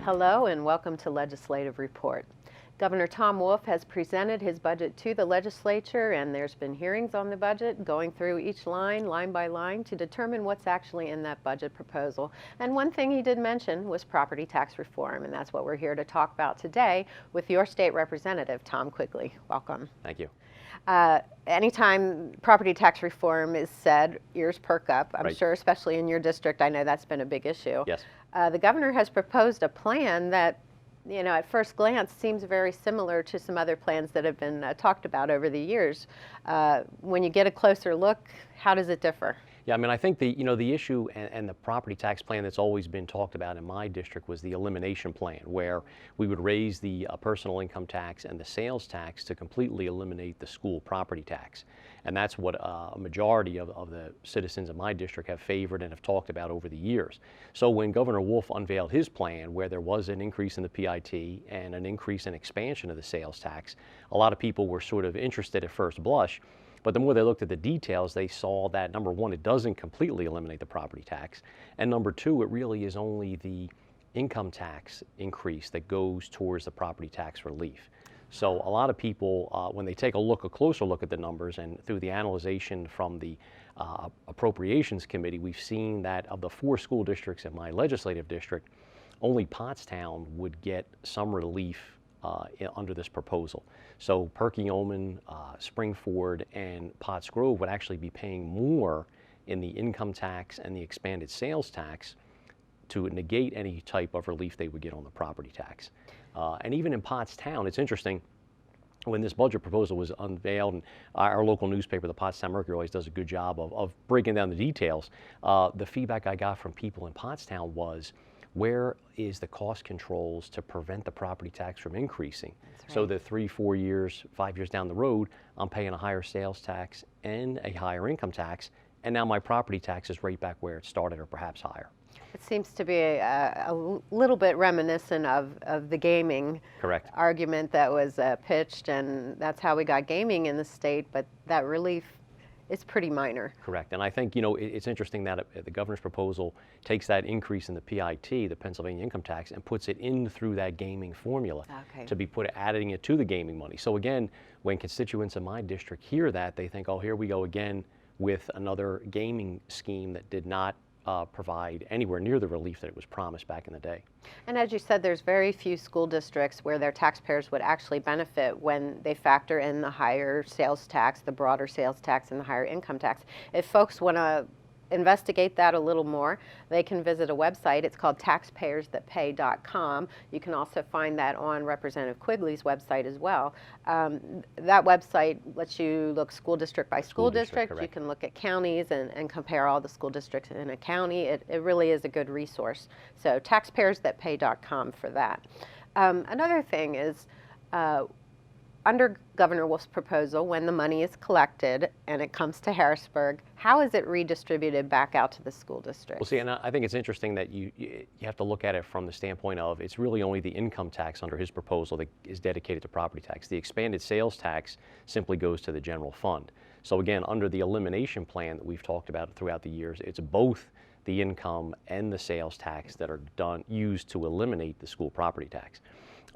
Hello and welcome to Legislative Report. Governor Tom Wolf has presented his budget to the legislature, and there's been hearings on the budget going through each line by line, to determine what's actually in that budget proposal. And one thing he did mention was property tax reform, and that's what we're here to talk about today with your state representative, Tom Quigley. Welcome. Thank you. Anytime property tax reform is said, ears perk up. I'm Right. sure, especially in your district, I know that's been a big issue. Yes. The governor has proposed a plan that, at first glance seems very similar to some other plans that have been talked about over the years. When you get a closer look, how does it differ? Yeah, I mean, I think the issue and the property tax plan that's always been talked about in my district was the elimination plan, where we would raise the personal income tax and the sales tax to completely eliminate the school property tax. And that's what a majority of the citizens in my district have favored and have talked about over the years. So when Governor Wolf unveiled his plan, where there was an increase in the PIT and an increase in expansion of the sales tax, a lot of people were sort of interested at first blush. But the more they looked at the details, they saw that, number one, it doesn't completely eliminate the property tax. And number two, it really is only the income tax increase that goes towards the property tax relief. So a lot of people, when they take a closer look at the numbers, and through the analyzation from the Appropriations Committee, we've seen that of the 4 school districts in my legislative district, only Pottstown would get some relief under this proposal. So Perkiomen, Springford, and Potts Grove would actually be paying more in the income tax and the expanded sales tax to negate any type of relief they would get on the property tax. And even in Pottstown, it's interesting, when this budget proposal was unveiled, and our local newspaper, the Pottstown Mercury, always does a good job of breaking down the details, the feedback I got from people in Pottstown was, where is the cost controls to prevent the property tax from increasing? That's right. So that 3, 4 years, 5 years down the road, I'm paying a higher sales tax and a higher income tax, and now my property tax is right back where it started or perhaps higher. It seems to be a little bit reminiscent of the gaming Correct. argument that was pitched, and that's how we got gaming in the state, but that relief is pretty minor. Correct. And I think, it's interesting that the governor's proposal takes that increase in the PIT, the Pennsylvania income tax, and puts it in through that gaming formula to be adding it to the gaming money. So again, when constituents in my district hear that, they think, oh, here we go again with another gaming scheme that did not provide anywhere near the relief that it was promised back in the day. And as you said, there's very few school districts where their taxpayers would actually benefit when they factor in the higher sales tax, the broader sales tax, and the higher income tax. If folks want to investigate that a little more, they can visit a website. It's called taxpayersthatpay.com. You can also find that on Representative Quigley's website as well. That website lets you look school district by school district. You can look at counties and compare all the school districts in a county. It really is a good resource. So taxpayersthatpay.com for that. Another thing is, under Governor Wolf's proposal, when the money is collected and it comes to Harrisburg, how is it redistributed back out to the school district? Well, see, and I think it's interesting that you have to look at it from the standpoint of, it's really only the income tax under his proposal that is dedicated to property tax. The expanded sales tax simply goes to the general fund. So again, under the elimination plan that we've talked about throughout the years, it's both the income and the sales tax that are used to eliminate the school property tax.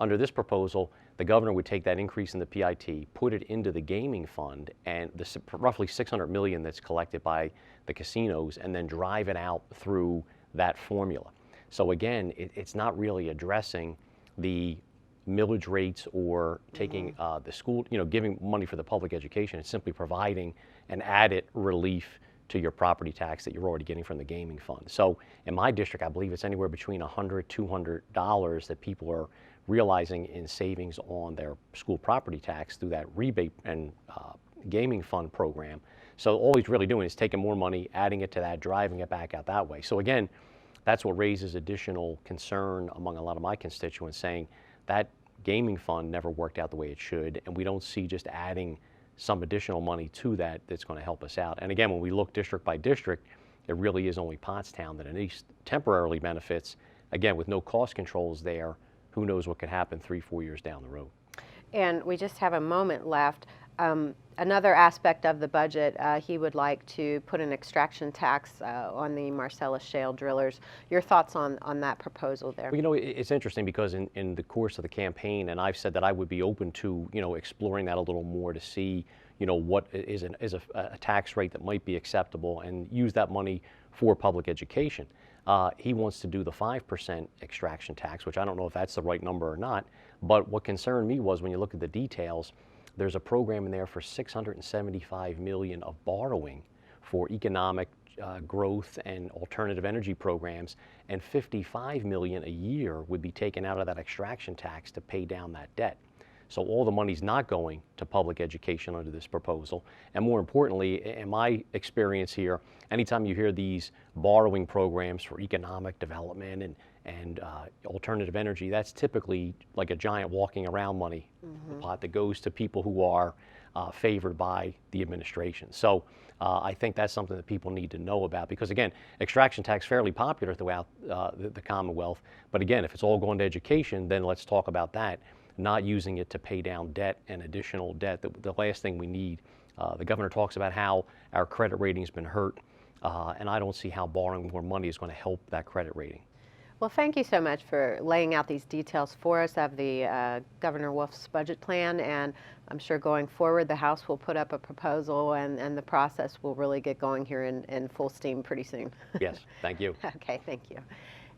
Under this proposal, the governor would take that increase in the PIT, put it into the gaming fund, and the roughly $600 million that's collected by the casinos, and then drive it out through that formula. So again, it's not really addressing the millage rates or taking the school, giving money for the public education. It's simply providing an added relief to your property tax that you're already getting from the gaming fund. So in my district, I believe it's anywhere between $100, $200 that people are realizing in savings on their school property tax through that rebate and gaming fund program. So all he's really doing is taking more money, adding it to that, driving it back out that way. So again, that's what raises additional concern among a lot of my constituents, saying that gaming fund never worked out the way it should, and we don't see just adding some additional money to that that's going to help us out. And again, when we look district by district, it really is only Pottstown that at least temporarily benefits. Again, with no cost controls there, who knows what could happen 3, 4 years down the road. And we just have a moment left. Another aspect of the budget, he would like to put an extraction tax on the Marcellus shale drillers. Your thoughts on that proposal there? Well, it's interesting because in the course of the campaign, and I've said that I would be open to, exploring that a little more to see, what is a tax rate that might be acceptable and use that money for public education. He wants to do the 5% extraction tax, which I don't know if that's the right number or not. But what concerned me was when you look at the details, there's a program in there for $675 million of borrowing for economic growth and alternative energy programs, and $55 million a year would be taken out of that extraction tax to pay down that debt. So all the money's not going to public education under this proposal. And more importantly, in my experience here, anytime you hear these borrowing programs for economic development and alternative energy, that's typically like a giant walking around money pot that goes to people who are favored by the administration. So I think that's something that people need to know about because, again, extraction tax fairly popular throughout the Commonwealth. But again, if it's all going to education, then let's talk about that, not using it to pay down debt and additional debt. The last thing we need. The governor talks about how our credit rating's been hurt, and I don't see how borrowing more money is going to help that credit rating. Well, thank you so much for laying out these details for us of the Governor Wolf's budget plan, and I'm sure going forward the House will put up a proposal and the process will really get going here in full steam pretty soon. Yes, thank you. Okay, thank you.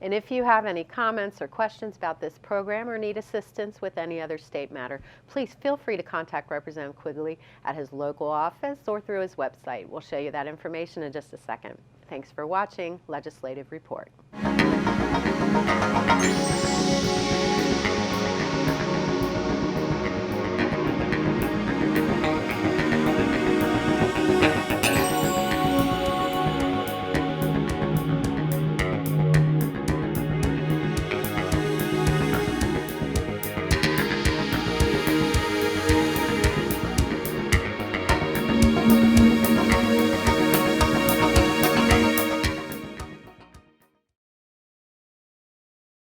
And if you have any comments or questions about this program or need assistance with any other state matter, please feel free to contact Representative Quigley at his local office or through his website. We'll show you that information in just a second. Thanks for watching Legislative Report.